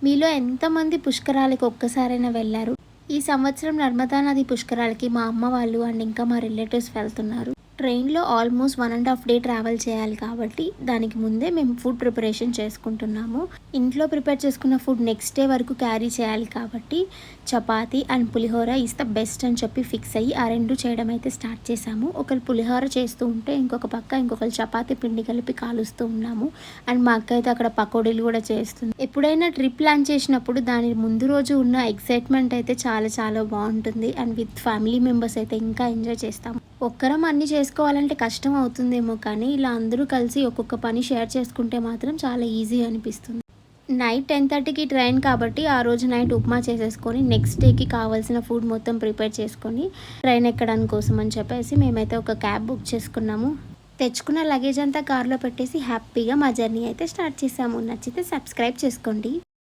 మీలో ఎంతమంది పుష్కరాలకి ఒక్కసారైనా వెళ్ళారు? ఈ సంవత్సరం నర్మదా నది పుష్కరాలకి మా అమ్మ వాళ్ళు అండ్ ఇంకా మా రిలేటివ్స్ వెళ్తున్నారు. ట్రైన్‌లో ఆల్మోస్ట్ 1½ డే ట్రావెల్ చేయాలి కాబట్టి, దానికి ముందే మేము ఫుడ్ ప్రిపరేషన్ చేసుకుంటున్నాము. ఇంట్లో ప్రిపేర్ చేసుకున్న ఫుడ్ నెక్స్ట్ డే వరకు క్యారీ చేయాలి కాబట్టి, chapati and pulihora is the best అని చెప్పి ఫిక్స్ అయ్యి, ఆ 2 చేయడం అయితే స్టార్ట్ చేశాము. ఒకళ్ళు పులిహోర చేస్తూ ఉంటే, ఇంకొక పక్క ఇంకొకళ్ళు చపాతీ పిండి కలిపి కాలుస్తూ ఉన్నాము. అండ్ మా అక్క అయితే అక్కడ పకోడీలు కూడా చేస్తుంది. ఎప్పుడైనా ట్రిప్ ప్లాన్ చేసినప్పుడు దాని ముందు రోజు ఉన్న ఎక్సైట్మెంట్ అయితే చాలా చాలా బాగుంటుంది. అండ్ విత్ ఫ్యామిలీ మెంబర్స్ అయితే ఇంకా ఎంజాయ్ చేస్తాము. ఒక్కరం అన్నీ చేసుకోవాలంటే కష్టం అవుతుందేమో కానీ, ఇలా అందరూ కలిసి ఒక్కొక్క పని షేర్ చేసుకుంటే మాత్రం చాలా ఈజీ అనిపిస్తుంది. నైట్ 10:30కి ట్రైన్ కాబట్టి ఆ రోజు నైట్ ఉప్మా చేసేసుకొని నెక్స్ట్ డేకి కావాల్సిన ఫుడ్ మొత్తం ప్రిపేర్ చేసుకొని ట్రైన్ ఎక్కడానికి కోసం అని చెప్పేసి మేమైతే ఒక క్యాబ్ బుక్ చేసుకున్నాము. తెచ్చుకున్న లగేజ్ అంతా కార్లో పెట్టేసి హ్యాపీగా మా జర్నీ అయితే స్టార్ట్ చేసాము. నచ్చితే సబ్స్క్రైబ్ చేసుకోండి.